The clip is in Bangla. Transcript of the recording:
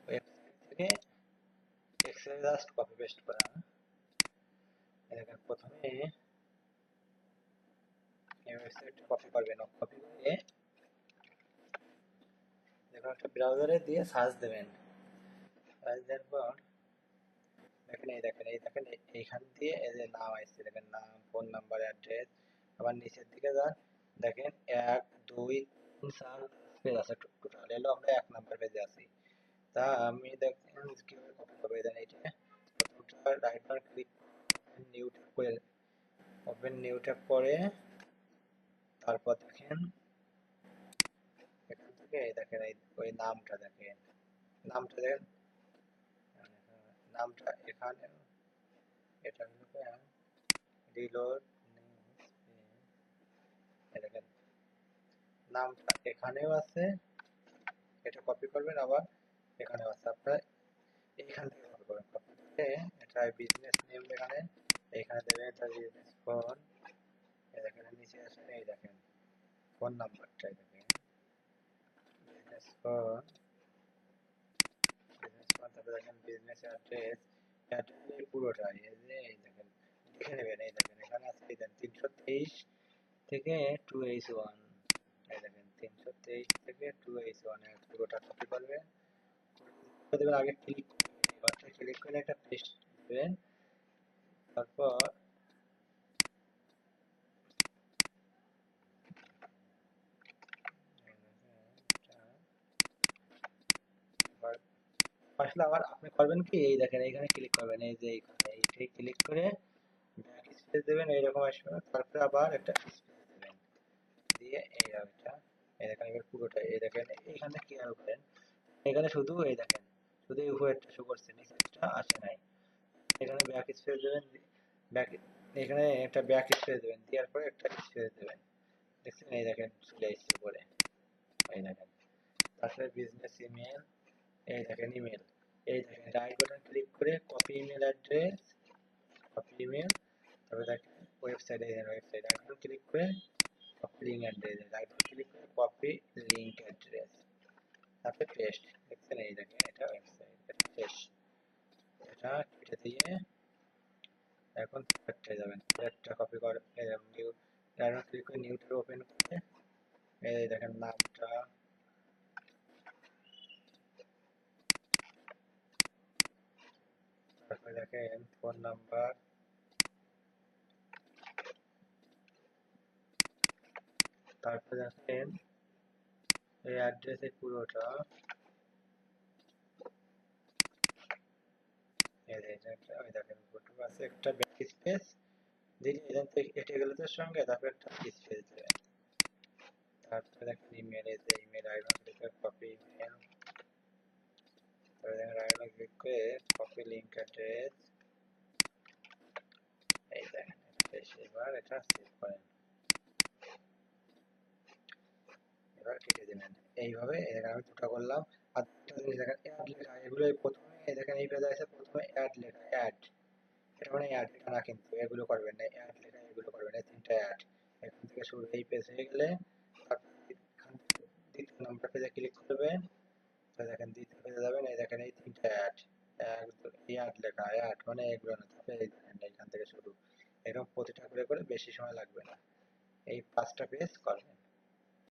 ওয়েবসাইট থেকে এক্সেল জাস্ট কপি পেস্ট করা। দেখেন প্রথমে এই ওয়েবসাইটটা কপি করবেন, কপি করে দেখুন একটা ব্রাউজারে দিয়ে সার্চ দেবেন। সার্চ দেওয়ার পর দেখেন এইখান দিয়ে এই যে নাম আসছে, দেখেন নাম, ফোন নাম্বার, অ্যাড্রেস। আবার নিচের দিকে যান, দেখেন 1 2 3 4 পেজ আছে টোটাল। এলো আমরা 1 নাম্বার পেজে আছি। তা আমি দেখেন কিভাবে কপি করবো। এই এইটা প্রথমটা right button click new tab করে ওপেন নিউ ট্যাব করে তারপর দেখেন এখান থেকে এই দেখেন ওই নামটা দেখেন, নামটা দেখেন, নামটা এখানে এটা রিলোড দেখেন নামটা এখানেও আছে, এটা কপি করবেন। আবার এখানেও আছে, আপনার এইখান থেকে কপি করবেন। কপি করে এটা বিজনেস নেম এখানে দেবেন এটা বিজনেস ফোন। এই দেখেন নিচে আসেন, এই দেখেন ফোন নাম্বারটা দেখেন বিজনেস ফোন, তারপরে দেখেন বিজনেস অ্যাড্রেস, অ্যাড্রেস পুরোটাই এই যে এই দেখেন দেখে নেবেন। এই দেখেন এখানে আছে এই দেন 323 থেকে 2H1, এই দেখেন 323 থেকে 2H1 এর পুরোটা কপি করবেন। দেবেন আগে ক্লিক করবেন, ক্লিক করে একটা পেস্ট দেবেন। তারপর আসলে আবার আপনি করবেন কি, এই দেখেন এইখানে ক্লিক করবেন, এই যে এইখানে ক্লিক করে ব্যাক স্পেস দেবেন, এইরকম আসবে। তারপরে আবার একটা স্পেস দেবেন, দিয়ে এই একটা এই দেখেন এবার পুরোটা এই দেখেন এইখানে ক্লিয়ার করেন। এখানে শুধু এই দেখেন শুধু এই উপরেরটা শো করছে, নিচেরটা আসে নাই। এখানে ব্যাক স্পেস দেবেন, ব্যাক এখানে একটা ব্যাক স্পেস দেবেন, দেওয়ার পরে একটা স্পেস দেবেন। দেখছেন এই দেখেন চলে এসেছে উপরে, এই দেখেন। তারপরে বিজনেস ইমেল, এই দেখেন ইমেল, এই দেখেন রাইট বাটন ক্লিক করে copy email address, copy email. তারপরে দেখেন ওয়েবসাইট, এই ওয়েবসাইট রাইট বাটন ক্লিক করে copy link address, right button click করে কপি লিঙ্ক অ্যাড্রেস, তারপরে পেস্ট। দেখছেন এই দেখেন এটা ওয়েবসাইট, এটা শেষ। এটা কেটে দিয়ে এখন একটা যাবেন, একটা কপি করে নিউ রাইট বাটন ক্লিক করে নিউ ট্যাব ওপেন করে এই দেখেন নামটা, তারপরে দেখেন ফোন নাম্বার, তারপরে দেখেন এই অ্যাড্রেসের পুরোটা, এই দেখেন ফটো আছে একটা ব্যাক স্পেস দিলে এখান থেকে এটে গেলে তার সঙ্গে, তারপর একটা স্পেস দেবেন। তারপরে দেখেন ইমেল, এই যে ইমেল আইডি ক্লিক করে কপি ইমেল, তারপরে দেখেন আইডি ক্লিক করে কপি লিঙ্ক অ্যাড্রেস, এই দেখেন এবার এটা সেভ করেন, এবার কেটে দেবেন। এইভাবে এখানে আমি দুটো করলাম। আর দুটো জিনিস দেখেন অ্যাড লেখা, এগুলো প্রথমে দেখেন এই পেজে আছে প্রথমে অ্যাড লেখা, অ্যাড এটা মানে অ্যাড এটা না, কিন্তু এগুলো করবেন না, অ্যাড লেখা এগুলো করবেন না, তিনটা অ্যাড। এখান থেকে শুরু এই পেজ হয়ে গেলে তারপর এখান থেকে দ্বিতীয় নাম্বার পেজে ক্লিক করবেন, তো দেখেন দ্বিতীয় পেজে যাবেন, এই দেখেন এই তিনটা অ্যাড, অ্যাড লেখা অ্যাড মানে এগুলো না। তারপরে এই দেখেন এইখান থেকে শুরু, এরকম প্রতিটা করে করে বেশি সময় লাগবে না, এই 5টা পেজ করবেন।